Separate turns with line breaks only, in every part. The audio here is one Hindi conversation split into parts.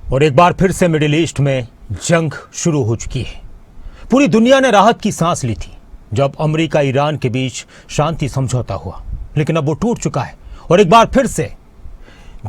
और एक बार फिर से मिडिल ईस्ट में जंग शुरू हो चुकी है। पूरी दुनिया ने राहत की सांस ली थी जब अमेरिका ईरान के बीच शांति समझौता हुआ, लेकिन अब वो टूट चुका है और एक बार फिर से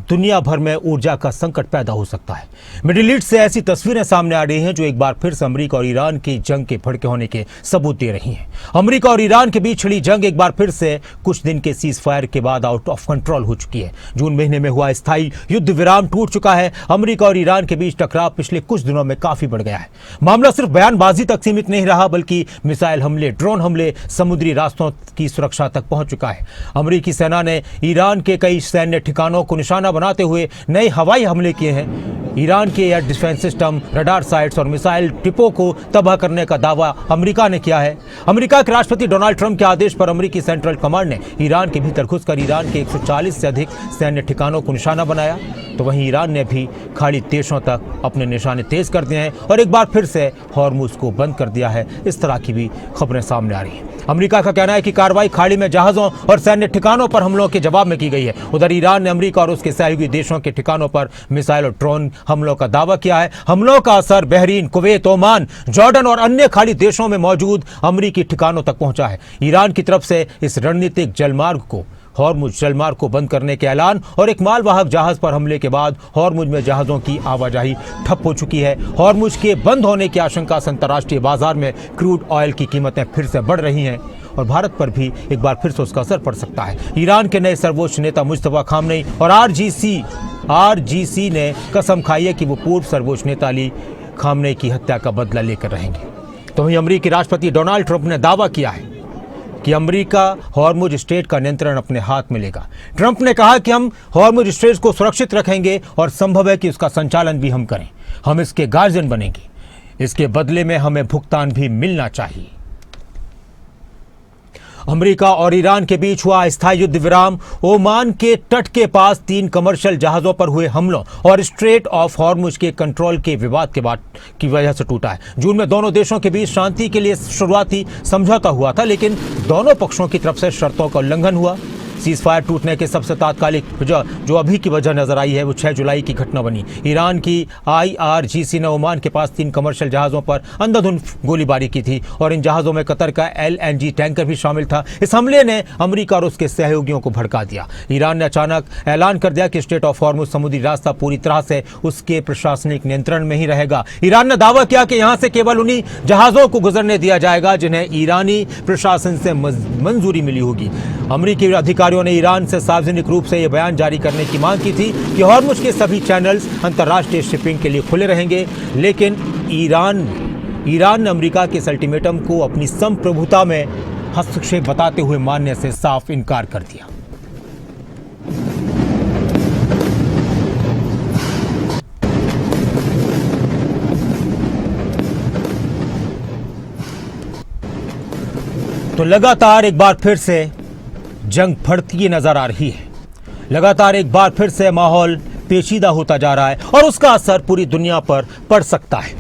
दुनिया भर में ऊर्जा का संकट पैदा हो सकता है। मिडिल ईस्ट से ऐसी तस्वीरें सामने आ रही हैं जो एक बार फिर से अमेरिका और ईरान की जंग के भड़के होने के सबूत दे रही हैं। अमेरिका और ईरान के बीच छिड़ी जंग एक बार फिर से कुछ दिन के सीज फायर के बाद आउट ऑफ कंट्रोल हो चुकी है। जून महीने में हुआ स्थायी युद्ध विराम टूट चुका है। अमेरिका और ईरान के बीच टकराव पिछले कुछ दिनों में काफी बढ़ गया है। मामला सिर्फ बयानबाजी तक सीमित नहीं रहा, बल्कि मिसाइल हमले, ड्रोन हमले, समुद्री रास्तों की सुरक्षा तक पहुंच चुका है। अमेरिकी सेना ने ईरान के कई सैन्य ठिकानों को निशाना बनाते हुए नए हवाई हमले किए हैं। ईरान के air defence system, radar sites और मिसाइल टिपों को तबाह करने का दावा अमेरिका ने किया है। अमेरिका के राष्ट्रपति डोनाल्ड ट्रंप के आदेश पर अमेरिकी सेंट्रल कमांड ने ईरान के भीतर घुसकर ईरान के 140 से अधिक सैन्य ठिकानों को निशाना बनाया। तो वहीं ईरान ने भी खाड़ी देशों तक अपने निशाने तेज कर दिए हैं और एक बार फिर से हॉर्मुज को बंद कर दिया है। इस तरह की भी खबरें सामने आ रही हैं। अमेरिका का कहना है कि कार्रवाई खाड़ी में जहाजों और सैन्य ठिकानों पर हमलों के जवाब में की गई है। उधर ईरान ने अमेरिका और उसके सहयोगी देशों के ठिकानों पर मिसाइल और ड्रोन हमलों का दावा किया है। हमलों का असर बहरीन, कुवैत, ओमान, जॉर्डन और अन्य खाड़ी देशों में मौजूद अमेरिकी ठिकानों तक पहुंचा है। ईरान की तरफ से इस रणनीतिक जलमार्ग को, हॉर्मुज जलमार्ग को बंद करने के ऐलान और एक मालवाहक जहाज पर हमले के बाद हॉर्मुज में जहाजों की आवाजाही ठप हो चुकी है। हॉर्मुज के बंद होने की आशंका से अंतर्राष्ट्रीय बाजार में क्रूड ऑयल की कीमतें फिर से बढ़ रही हैं और भारत पर भी एक बार फिर से उसका असर पड़ सकता है। ईरान के नए सर्वोच्च नेता मुस्तफा खामनेई और आरजीसी ने कसम खाई है कि वो पूर्व सर्वोच्च नेता अली खामनेई की हत्या का बदला लेकर रहेंगे। तो वहीं अमेरिकी राष्ट्रपति डोनाल्ड ट्रंप ने दावा किया है कि अमेरिका हॉर्मुज स्ट्रेट का नियंत्रण अपने हाथ में लेगा। ट्रंप ने कहा कि हम हॉर्मुज स्ट्रेट को सुरक्षित रखेंगे और संभव है कि उसका संचालन भी हम करें। हम इसके गार्जियन बनेंगे। इसके बदले में हमें भुगतान भी मिलना चाहिए। अमेरिका और ईरान के बीच हुआ स्थायी युद्ध विराम ओमान के तट के पास 3 कमर्शियल जहाजों पर हुए हमलों और स्ट्रेट ऑफ हॉर्मुज के कंट्रोल के विवाद के बाद की वजह से टूटा है। जून में दोनों देशों के बीच शांति के लिए शुरुआती समझौता हुआ था, लेकिन दोनों पक्षों की तरफ से शर्तों का उल्लंघन हुआ। सीज फायर टूटने के सबसे तात्कालिक जो अभी की वजह नजर आई है वो 6 जुलाई की घटना बनी। ईरान की आईआरजीसी ने ओमान के पास 3 कमर्शियल जहाज़ों पर अंधाधुंध गोलीबारी की थी और इन जहाज़ों में कतर का एलएनजी टैंकर भी शामिल था। इस हमले ने अमेरिका और उसके सहयोगियों को भड़का दिया। ईरान ने अचानक ऐलान कर दिया कि स्ट्रेट ऑफ हॉर्मुज समुद्री रास्ता पूरी तरह से उसके प्रशासनिक नियंत्रण में ही रहेगा। ईरान ने दावा किया कि यहां से केवल उन्हीं जहाज़ों को गुजरने दिया जाएगा जिन्हें ईरानी प्रशासन से मंजूरी मिली होगी। अमेरिकी अधिकारियों ने ईरान से सार्वजनिक रूप से यह बयान जारी करने की मांग की थी कि हॉर्मुज के सभी चैनल्स अंतर्राष्ट्रीय शिपिंग के लिए खुले रहेंगे, लेकिन ईरान ने अमेरिका के इस अल्टीमेटम को अपनी संप्रभुता में हस्तक्षेप बताते हुए मानने से साफ इनकार कर दिया। तो लगातार एक बार फिर से जंग भड़कती नजर आ रही है। लगातार एक बार फिर से माहौल पेचीदा होता जा रहा है और उसका असर पूरी दुनिया पर पड़ सकता है।